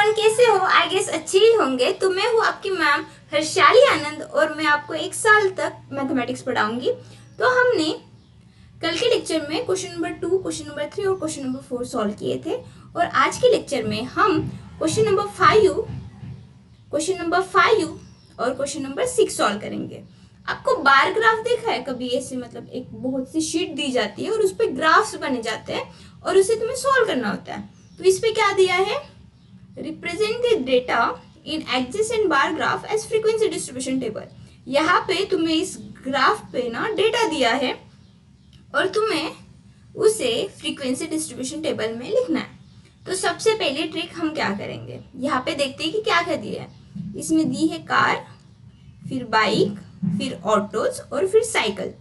Everyone, कैसे हो? I guess अच्छे ही होंगे। तो मैं हूँ आपकी मैम हर्षाली आनंद और मैं आपको 1 साल तक मैथमेटिक्स पढ़ाऊंगी। तो हमने कल के लेक्चर में क्वेश्चन नंबर 2, क्वेश्चन नंबर 3 और क्वेश्चन नंबर 4 सॉल्व किए थे और आज के लेक्चर में हम क्वेश्चन नंबर 5, क्वेश्चन नंबर 5 और क्वेश्चन नंबर 6 सॉल्व करेंगे। आपको बार ग्राफ देखा है कभी? ऐसे मतलब एक बहुत सी शीट दी जाती है और उस पर ग्राफ्स बने जाते हैं और उसे तुम्हें सॉल्व करना होता है। तो इस पे क्या दिया है? Represent the data in adjacent bar graph as frequency distribution table. यहाँ पे तुम्हें इस ग्राफ पे ना डेटा दिया है और तुम्हें उसे फ्रीक्वेंसी डिस्ट्रीब्यूशन टेबल में लिखना है। तो सबसे पहले ट्रिक हम क्या करेंगे, यहाँ पे देखते हैं कि क्या क्या दिया है। इसमें दी है कार, फिर बाइक, फिर ऑटोज और फिर साइकिल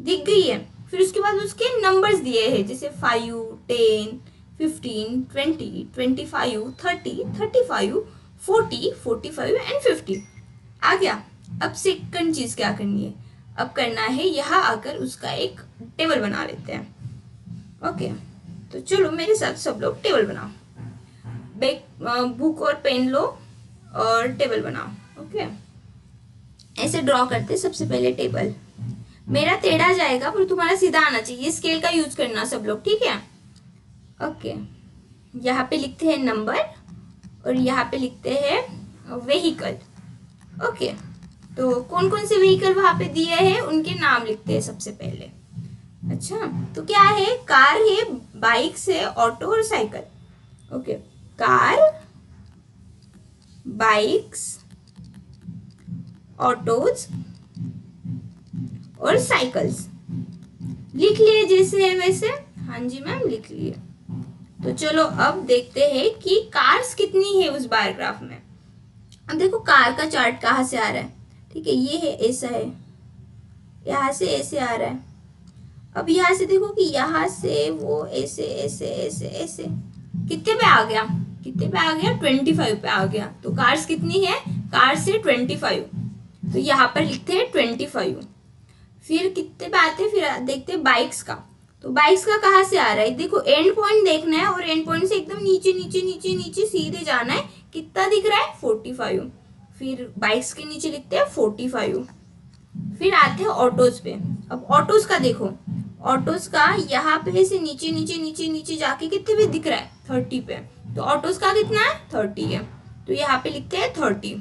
दिख गई है। फिर उसके बाद उसके नंबर्स दिए हैं, जैसे 5, 10, 15, 20, 25, 30, 35, 40, 45 एंड 50 आ गया। अब सेकंड चीज क्या करनी है? अब करना है यहाँ आकर उसका एक टेबल बना लेते हैं। ओके, तो चलो मेरे साथ सब लोग टेबल बनाओ। बुक और पेन लो और टेबल बनाओ। ओके, ऐसे ड्रॉ करते। सबसे पहले टेबल मेरा टेढ़ा जाएगा पर तुम्हारा सीधा आना चाहिए। स्केल का यूज करना सब लोग, ठीक है? ओके, यहाँ पे लिखते हैं नंबर और यहाँ पे लिखते हैं व्हीकल। ओके, तो कौन कौन से व्हीकल वहां पे दिए हैं उनके नाम लिखते हैं सबसे पहले। अच्छा, तो क्या है? कार है, बाइक्स है, ऑटो और cycle. Okay, car, bikes, autos और साइकिल्स। लिख लिए जैसे है वैसे? हाँ जी मैम, लिख लिए। तो चलो अब देखते हैं कि कार्स कितनी है उस बार ग्राफ में। अब देखो कार का चार्ट कहाँ से आ रहा है, ठीक है? ये है, ऐसा है, यहाँ से ऐसे आ रहा है। अब यहाँ से देखो कि यहाँ से वो ऐसे ऐसे ऐसे ऐसे कितने पे आ गया? कितने पे आ गया? 25 पे आ गया। तो कार्स कितनी है? कार से 25, तो यहाँ पर लिखते हैं 25। फिर कितने पे आते हैं? फिर देखते हैं बाइक्स का। तो बाइक्स का कहाँ से आ रहा है? देखो एंड पॉइंट देखना है और एंड पॉइंट से एकदम नीचे नीचे नीचे नीचे सीधे जाना है। कितना दिख रहा है? 45। फिर बाइक्स के नीचे लिखते हैं 45। फिर आते हैं ऑटोज पे। अब ऑटोज का देखो, ऑटोज का यहाँ पे से नीचे नीचे नीचे नीचे जाके कितने पे दिख रहा है? 30 पे। तो ऑटोज का कितना है? 30 है, तो यहाँ पे लिखते हैं 30।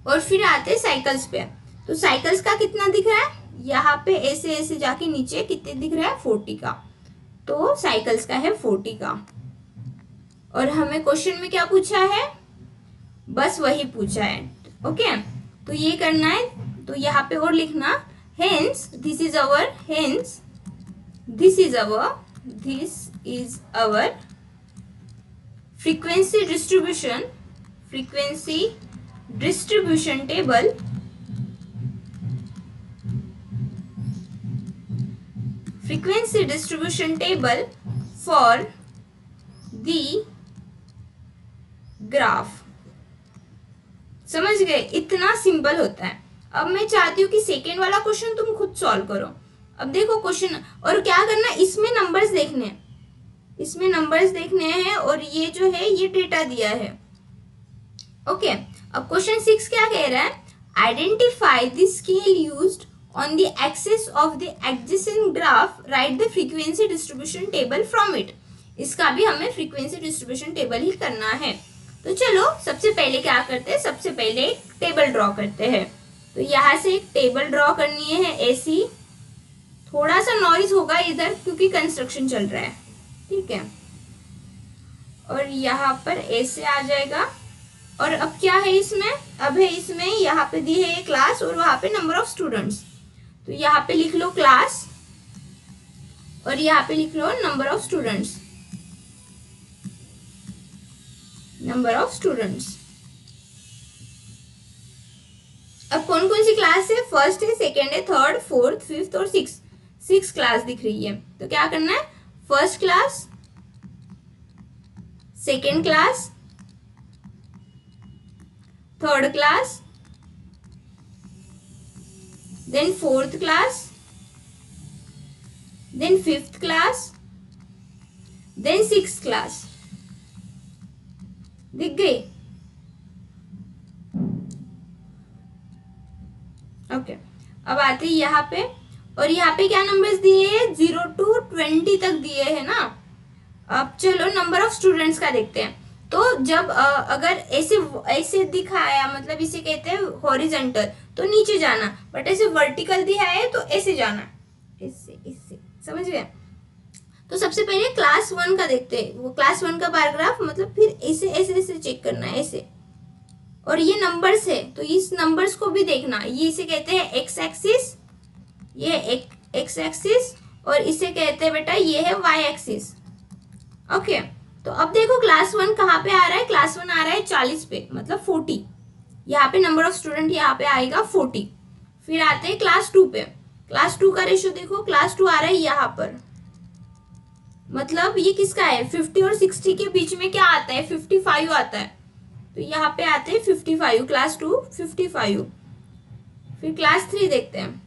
और फिर आते हैं साइकिल्स पे। तो साइकिल्स का कितना दिख रहा है? यहाँ पे ऐसे ऐसे जाके नीचे कितने दिख रहा है? 40 का। तो साइकिल्स का है 40 का। और हमें क्वेश्चन में क्या पूछा है? बस वही पूछा है। ओके, तो ये करना है। तो यहाँ पे और लिखना, hence this is our, hence this is our, this is our frequency distribution, frequency distribution table, frequency distribution table for the graph। समझ गए? इतना सिंपल होता है। अब मैं चाहती हूँ कि सेकेंड वाला क्वेश्चन तुम खुद सॉल्व करो। अब देखो क्वेश्चन, और क्या करना, इसमें नंबर्स देखने हैं, इसमें नंबर्स देखने हैं और ये जो है ये डेटा दिया है। ओके, अब क्वेश्चन 6 क्या कह रहा है? Identify the scale used on the axis of the adjacent graph, write the frequency distribution table from it। इसका भी हमें frequency distribution table ही करना है। तो चलो सबसे पहले क्या करते हैं? सबसे पहले एक टेबल ड्रॉ करते हैं। तो यहाँ से एक टेबल ड्रॉ करनी है ऐसी। थोड़ा सा नॉइज होगा इधर क्योंकि कंस्ट्रक्शन चल रहा है, ठीक है? और यहाँ पर ऐसे आ जाएगा। और अब क्या है इसमें? अब है इसमें यहाँ पे दी है क्लास और वहां पे नंबर ऑफ स्टूडेंट्स। तो यहाँ पे लिख लो क्लास और यहाँ पे लिख लो number of students, number of students. अब कौन कौन सी क्लास है? फर्स्ट है, सेकेंड है, थर्ड, फोर्थ, फिफ्थ और सिक्स। 6 क्लास दिख रही है। तो क्या करना है? First class, second class, third class, then fourth class, then fifth class, then sixth class, दिख गई? ओके, अब आते हैं यहाँ पे, और यहाँ पे क्या नंबर्स दिए हैं? 0 to 20 तक दिए हैं ना। अब चलो नंबर ऑफ स्टूडेंट्स का देखते हैं। तो जब अगर ऐसे ऐसे दिखाया, मतलब इसे कहते हैं हॉरिजेंटल, तो नीचे जाना, बट ऐसे वर्टिकल दिखाया है तो ऐसे जाना, इससे इससे, समझ गए? तो सबसे पहले क्लास 1 का देखते हैं, वो क्लास 1 का पैराग्राफ, मतलब फिर ऐसे ऐसे ऐसे चेक करना है ऐसे। और ये नंबर्स है तो इस नंबर्स को भी देखना, ये इसे कहते हैं एक्स एक्सिस, ये एक्स एक्सिस, और इसे कहते हैं बेटा ये है वाई एक्सिस। ओके, तो अब देखो क्लास 1 कहाँ पे आ रहा है? क्लास 1 आ रहा है 40 पे, मतलब 40। यहाँ पे नंबर ऑफ स्टूडेंट यहाँ पे आएगा 40। फिर आते हैं क्लास 2 पे। क्लास 2 का रेशियो देखो, क्लास 2 आ रहा है यहाँ पर, मतलब ये किसका है? 50 और 60 के बीच में क्या आता है? 55 आता है, तो यहाँ पे आते हैं 55, क्लास 2 55। फिर क्लास 3 देखते हैं,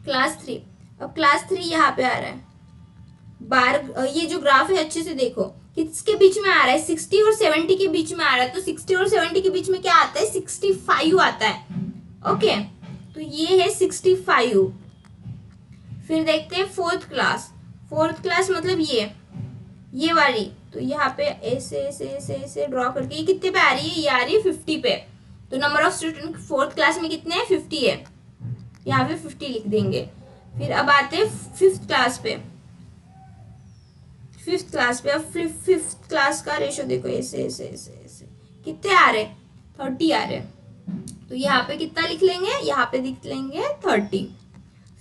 क्लास 3, अब क्लास 3 यहाँ पे आ रहा है बार, ये जो ग्राफ है अच्छे से देखो, किसके बीच में आ रहा है? 60 और 70 के बीच में आ रहा है, तो 60 और 70 के बीच में क्या आता है? 65 आता है। ओके, तो ये है 65। फिर देखते हैं फोर्थ क्लास, फोर्थ क्लास मतलब ये वाली, तो यहाँ पे ऐसे ऐसे ऐसे ऐसे ड्रॉ करके, ये कितने पे आ रही है? ये आ रही है 50 पे, तो number of student fourth class में कितने हैं? 50 है, यहाँ पे 50 लिख देंगे। फिर अब आते हैं फिफ्थ क्लास पे, फिफ्थ क्लास पे, अब फिफ्थ क्लास का रेशियो देखो, ऐसे ऐसे ऐसे ऐसे कितने आ रहे? 30 आ रहे, तो यहाँ पे कितना लिख लेंगे? यहाँ पे लिख लेंगे 30।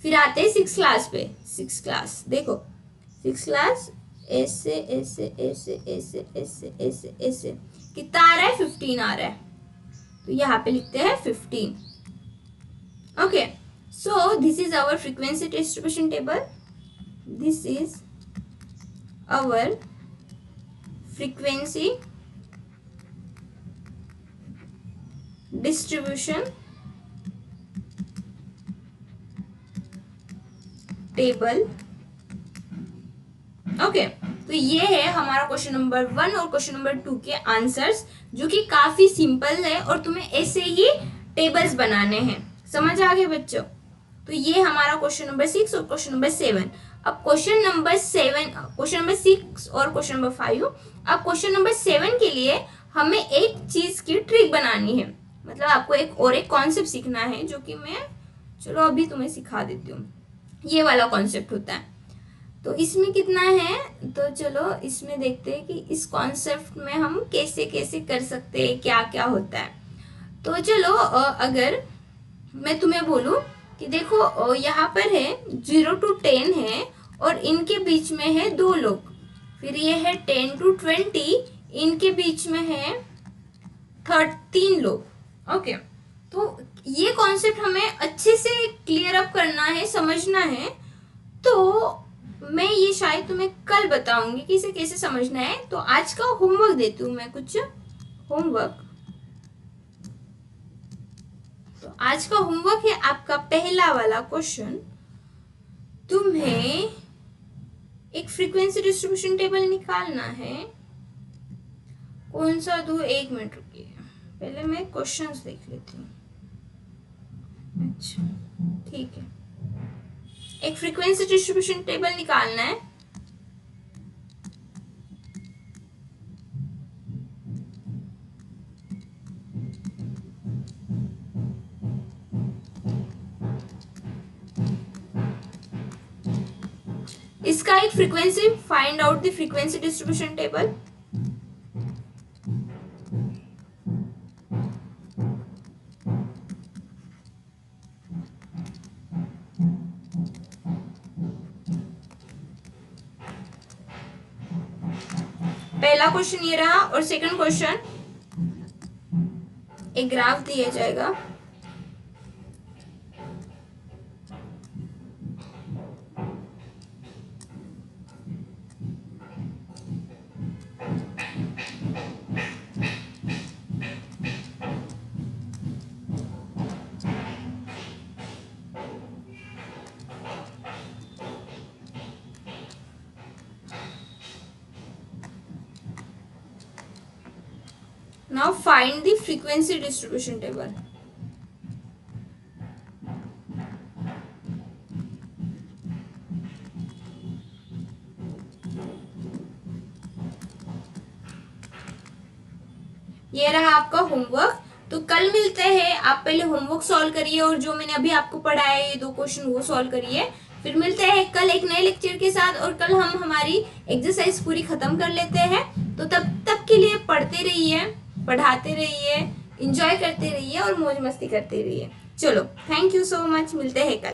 फिर आते हैं सिक्स क्लास पे, सिक्स क्लास देखो, सिक्स क्लास ऐसे ऐसे ऐसे ऐसे ऐसे ऐसे ऐसे, कितना आ रहा है? 15 आ रहा है, तो यहाँ पे लिखते हैं 15। Okay, so this is our frequency distribution table, this is our frequency distribution table. Okay, तो ये है हमारा क्वेश्चन नंबर 1 और क्वेश्चन नंबर 2 के आंसर्स, जो कि काफी सिंपल है और तुम्हें ऐसे ही टेबल्स बनाने हैं। समझ आ गए बच्चों? तो ये हमारा क्वेश्चन नंबर 6 और क्वेश्चन नंबर 7। अब क्वेश्चन नंबर 7, क्वेश्चन नंबर 6 और क्वेश्चन नंबर 5। अब क्वेश्चन नंबर 7 के लिए हमें एक चीज की ट्रिक बनानी है, मतलब आपको एक कॉन्सेप्ट सीखना है, जो कि मैं चलो अभी तुम्हें सिखा देती हूँ। ये वाला कॉन्सेप्ट होता है, तो इसमें कितना है, तो चलो इसमें देखते हैं कि इस कॉन्सेप्ट में हम कैसे कैसे कर सकते हैं, क्या क्या होता है। तो चलो अगर मैं तुम्हें बोलूं कि देखो यहाँ पर है 0 to 10 है, और इनके बीच में है 2 लोग, फिर ये है 10 to 20, इनके बीच में है 13 लोग। ओके, तो ये कॉन्सेप्ट हमें अच्छे से क्लियर अप करना है, समझना है। तो मैं ये शायद तुम्हें कल बताऊंगी कि इसे कैसे समझना है। तो आज का होमवर्क देती हूँ मैं, कुछ होमवर्क। तो आज का होमवर्क है आपका पहला वाला क्वेश्चन, तुम्हें एक फ्रीक्वेंसी डिस्ट्रीब्यूशन टेबल निकालना है। कौन सा दूं? 1 मिनट रुकिए, पहले मैं क्वेश्चंस देख लेती हूँ। अच्छा ठीक है, एक फ्रीक्वेंसी डिस्ट्रीब्यूशन टेबल निकालना है। इसका एक frequency, find out the frequency distribution table. पहला क्वेश्चन ये रहा, और सेकंड क्वेश्चन, एक ग्राफ दिया जाएगा, now find the frequency distribution table. ये रहा आपका होमवर्क। तो कल मिलते हैं, आप पहले होमवर्क सॉल्व करिए और जो मैंने अभी आपको पढ़ाया है ये 2 क्वेश्चन वो सॉल्व करिए। फिर मिलते हैं कल एक नए लेक्चर के साथ, और कल हम हमारी एक्सरसाइज पूरी खत्म कर लेते हैं। तो तब के लिए पढ़ते रहिए, पढ़ाते रहिए, एंजॉय करते रहिए और मौज मस्ती करते रहिए। चलो, थैंक यू सो मच, मिलते हैं कल।